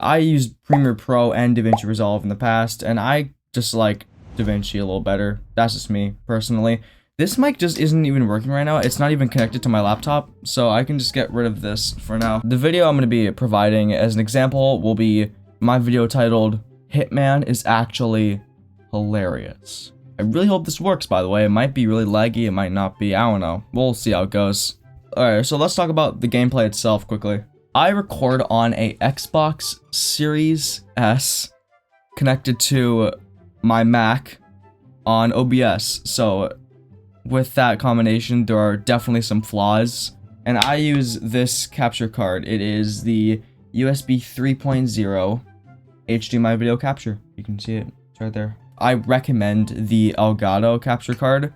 I used Premiere Pro and DaVinci Resolve in the past, and I just like DaVinci a little better. That's just me, personally. This mic just isn't even working right now. It's not even connected to my laptop, so I can just get rid of this for now. The video I'm going to be providing as an example will be my video titled, Hitman is Actually Hilarious. I really hope this works, by the way. It might be really laggy, it might not be, I don't know. We'll see how it goes. Alright, so let's talk about the gameplay itself quickly. I record on a Xbox Series S connected to my Mac on OBS, so with that combination, there are definitely some flaws. And I use this capture card. It is the USB 3.0 HDMI video capture. You can see it, it's right there. I recommend the Elgato capture card,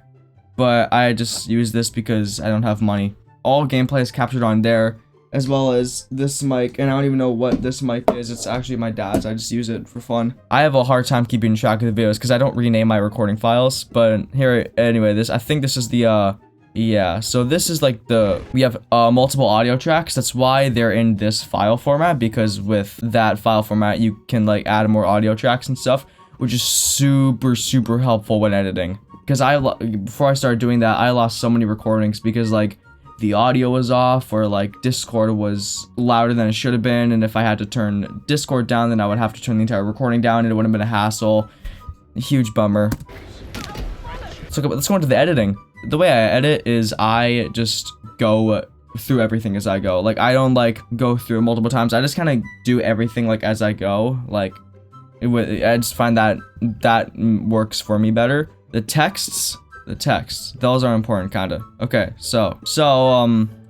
but I just use this because I don't have money. All gameplay is captured on there, as well as this mic, and I don't even know what this mic is. It's actually my dad's. I just use it for fun. I have a hard time keeping track of the videos because I don't rename my recording files, but here, anyway, I think this is the, yeah, so this is like we have multiple audio tracks. That's why they're in this file format, because with that file format, you can like add more audio tracks and stuff, which is super helpful when editing. Because before I started doing that, I lost so many recordings because like, the audio was off, or like Discord was louder than it should have been, and if I had to turn Discord down, then I would have to turn the entire recording down, and it would have been a hassle. Huge bummer. So let's go into the editing. The way I edit is I just go through everything as I go. Like, I don't like go through multiple times. I just kind of do everything like as I go. Like, I just find that works for me better. The texts, those are important, kinda. Okay, so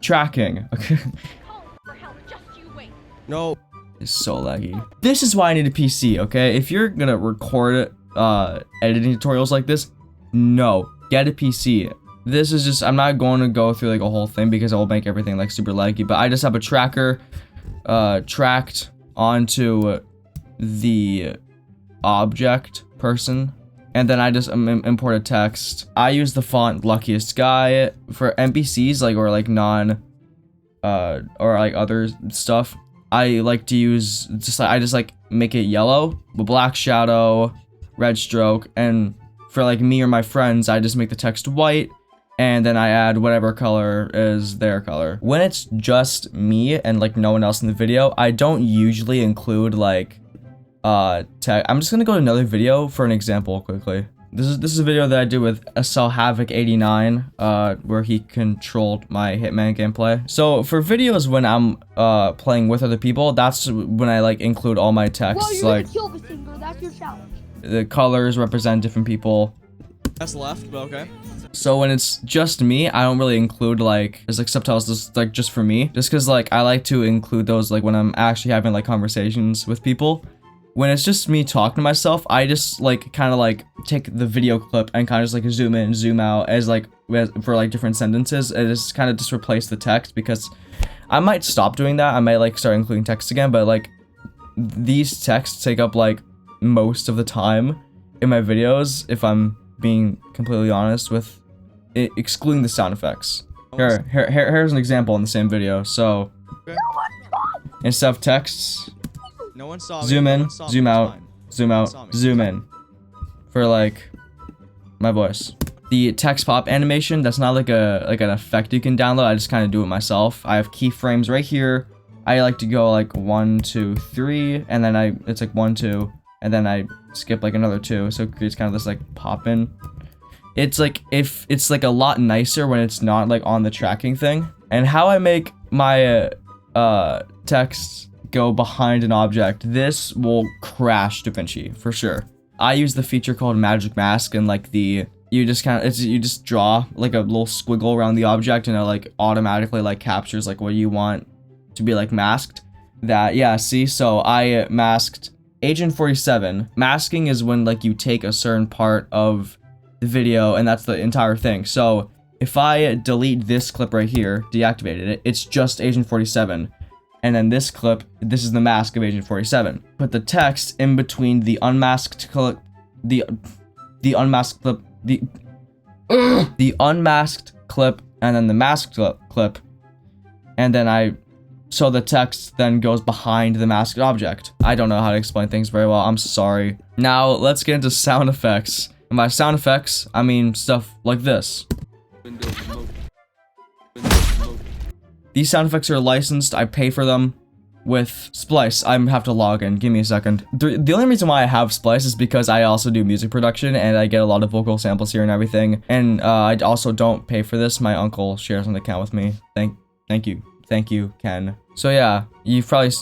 tracking. Okay. No. It's so laggy. This is why I need a PC, okay? If you're gonna record editing tutorials like this, no, get a PC. This is just, I'm not going to go through like a whole thing because it will make everything like super laggy, but I just have a tracker tracked onto the object person. And then I just import a text. I use the font Luckiest Guy for NPCs, like, or like or like other stuff. I like to use I just like make it yellow with black shadow, red stroke, and for like me or my friends, I just make the text white, and then I add whatever color is their color. When it's just me and like no one else in the video, I don't usually include like tag. I'm just gonna go to another video for an example quickly. This is a video that I did with SL Havoc 89, where he controlled my Hitman gameplay. So for videos when I'm playing with other people, that's when I like include all my texts. Well, you're like gonna kill this thing, bro. That's your challenge. The colors represent different people. That's left, but okay. So when it's just me, I don't really include like, there's like subtitles just like just for me, just because like I like to include those like when I'm actually having like conversations with people. When it's just me talking to myself, I just like kind of like take the video clip and kind of just like zoom in, zoom out as like for like different sentences, and just kind of just replace the text, because I might stop doing that. I might like start including text again, but like these texts take up like most of the time in my videos, if I'm being completely honest, with it, excluding the sound effects. Here's an example in the same video. So Okay. instead of texts, No one saw me. zoom No in, one saw me, zoom it's out, fine. zoom No one out, saw me. zoom in for like my voice. The text pop animation, that's not like an effect you can download. I just kind of do it myself. I have keyframes right here. I like to go like 1, 2, 3, and then it's like 1, 2, and then I skip like another 2, so it creates kind of this like pop in. It's like, if it's like a lot nicer when it's not like on the tracking thing. And how I make my text go behind an object, this will crash DaVinci for sure. I use the feature called Magic Mask, and like you just draw like a little squiggle around the object, and it like automatically like captures like what you want to be like masked. That, yeah, see, so I masked Agent 47. Masking is when like you take a certain part of the video and that's the entire thing. So if I delete this clip right here, deactivated it, it's just Agent 47. And then this clip, this is the mask of Agent 47. Put the text in between the unmasked clip, the unmasked clip, the unmasked clip, and then the masked clip. And then I so the text then goes behind the masked object. I don't know how to explain things very well, I'm sorry. Now, let's get into sound effects. And by sound effects, I mean stuff like this. These sound effects are licensed, I pay for them. With Splice, I have to log in. Give me a second. The only reason why I have Splice is because I also do music production and I get a lot of vocal samples here and everything. And I also don't pay for this. My uncle shares an account with me. Thank you, Ken. So yeah, you've probably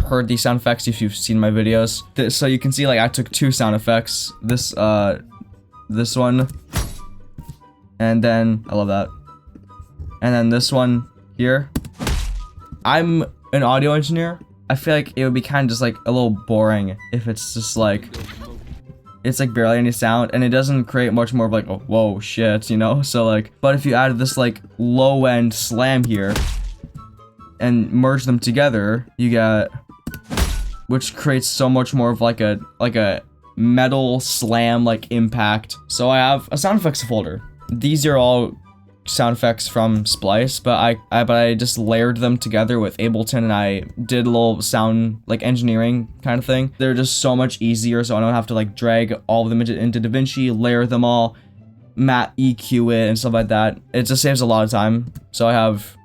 heard these sound effects if you've seen my videos. So you can see, like, I took 2 sound effects. This one, and then I love that, and then this one here. I'm an audio engineer. I feel like it would be kind of just like a little boring if it's just like it's like barely any sound and it doesn't create much more of like a whoa shit, you know. So like, but if you added this like low end slam here and merge them together, you get, which creates so much more of like a metal slam like impact. So I have a sound effects folder. These are all sound effects from Splice, but I just layered them together with Ableton and I did a little sound like engineering kind of thing. They're just so much easier, so I don't have to like drag all of them into DaVinci, layer them all, matte EQ it and stuff like that. It just saves a lot of time. So I have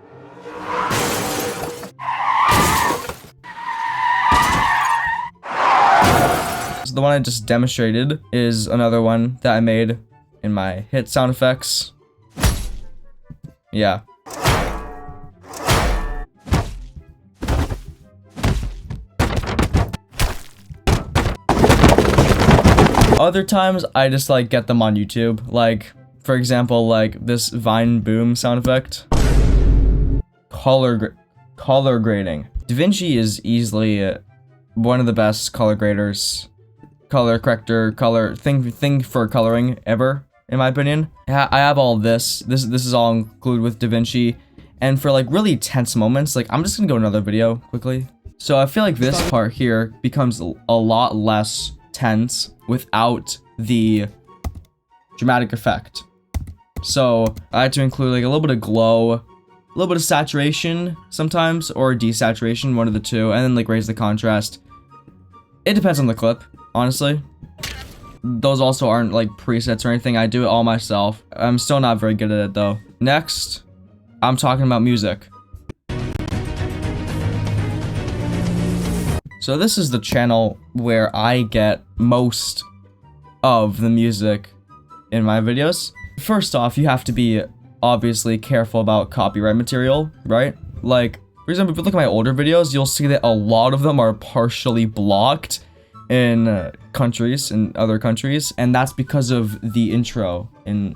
the one I just demonstrated is another one that I made in my hit sound effects. Yeah. Other times I just like get them on YouTube. Like, for example, like this Vine Boom sound effect. Color grading. DaVinci is easily one of the best color graders, color corrector, thing for coloring ever, in my opinion. I have all this. This is all included with DaVinci. And for like really tense moments, like I'm just gonna go to another video quickly. So I feel like this part here becomes a lot less tense without the dramatic effect. So I had to include like a little bit of glow, a little bit of saturation sometimes, or desaturation, one of the two, and then like raise the contrast. It depends on the clip, honestly. Those also aren't like presets or anything. I do it all myself. I'm still not very good at it though. Next, I'm talking about music. So this is the channel where I get most of the music in my videos. First off, you have to be obviously careful about copyright material, right? Like, for example, if you look at my older videos, you'll see that a lot of them are partially blocked in other countries, and that's because of the intro in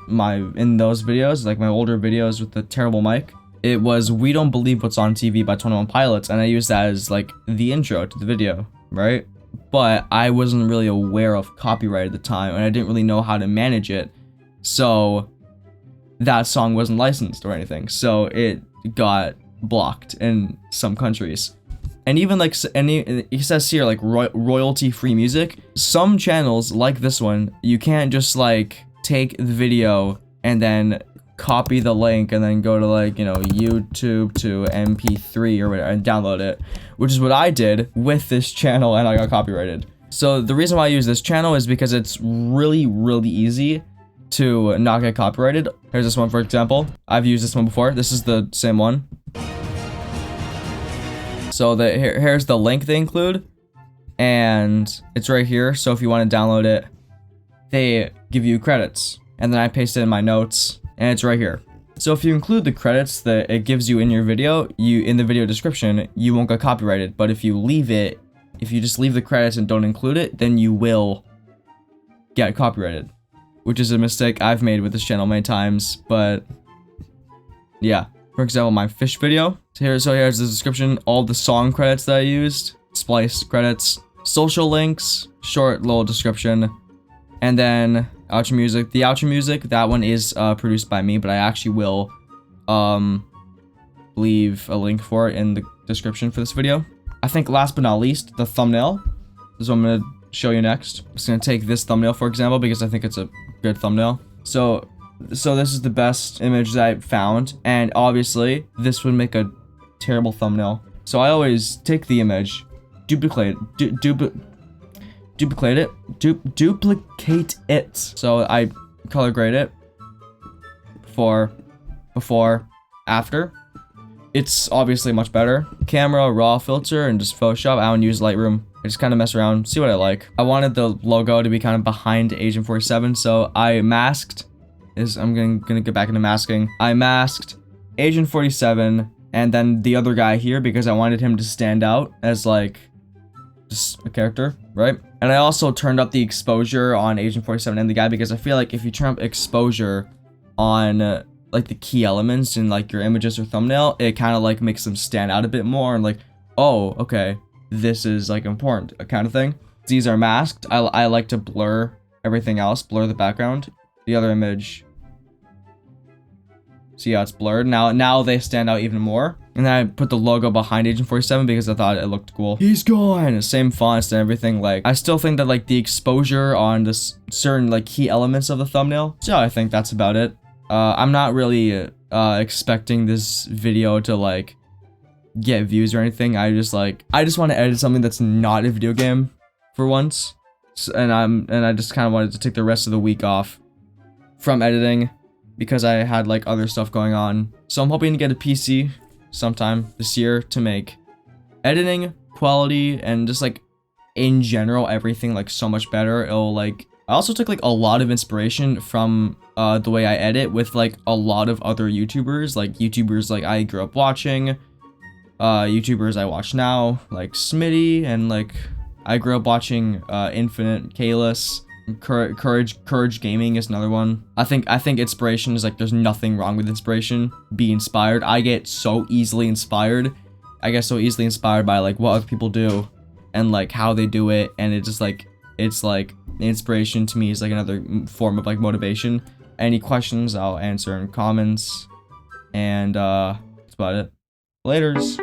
those videos, like my older videos with the terrible mic. It was "We Don't Believe What's on TV" by 21 Pilots, and I used that as like the intro to the video, right? But I wasn't really aware of copyright at the time, and I didn't really know how to manage it, so that song wasn't licensed or anything, so it got blocked in some countries. And even like it says here like royalty-free music. Some channels like this one, you can't just like take the video and then copy the link and then go to like, you know, YouTube to MP3 or whatever and download it, which is what I did with this channel, and I got copyrighted. So the reason why I use this channel is because it's really easy to not get copyrighted. Here's this one, for example. I've used this one before. This is the same one. So here's the link they include, and it's right here. So if you want to download it, they give you credits, and then I paste it in my notes, and it's right here. So if you include the credits that it gives you in your video, in the video description, you won't get copyrighted. But if you just leave the credits and don't include it, then you will get copyrighted, which is a mistake I've made with this channel many times. But yeah. For example, my fish video. Here's the description, all the song credits that I used, Splice credits, social links, short little description, and then outro music. The outro music, that one is produced by me, but I actually will leave a link for it in the description for this video. I think last but not least, the thumbnail. This is what I'm gonna show you next. I'm just gonna take this thumbnail for example because I think it's a good thumbnail. So this is the best image that I found, and obviously this would make a terrible thumbnail. So I always take the image, duplicate it. So I color grade it. Before, after. It's obviously much better. Camera, raw filter, and just Photoshop. I don't use Lightroom. I just kind of mess around, see what I like. I wanted the logo to be kind of behind Agent 47, so I masked. I'm gonna get back into masking. I masked Agent 47 and then the other guy here because I wanted him to stand out as like just a character, right? And I also turned up the exposure on Agent 47 and the guy because I feel like if you turn up exposure on like the key elements in like your images or thumbnail, it kind of like makes them stand out a bit more and like, oh, okay, this is like important, kind of thing. These are masked. I like to blur everything else, blur the background. The other image, see how it's blurred? Now they stand out even more. And then I put the logo behind Agent 47 because I thought it looked cool. He's gone! Same fonts and everything. Like, I still think that like the exposure on this certain like key elements of the thumbnail. So I think that's about it. I'm not really expecting this video to like get views or anything. I just want to edit something that's not a video game for once. So, and I just kind of wanted to take the rest of the week off from editing because I had like other stuff going on. So I'm hoping to get a PC sometime this year to make editing quality and just like in general everything like so much better. It'll like, I also took like a lot of inspiration from the way I edit with like a lot of other YouTubers like I grew up watching, YouTubers I watch now like Smitty, and like I grew up watching Infinite, Kalis, Courage Gaming is another one. I think inspiration is like, there's nothing wrong with inspiration. Be inspired. I get so easily inspired. I get so easily inspired by like what other people do and like how they do it, and it just like, it's like inspiration to me is like another form of like motivation. Any questions I'll answer in comments, and that's about it. Laters.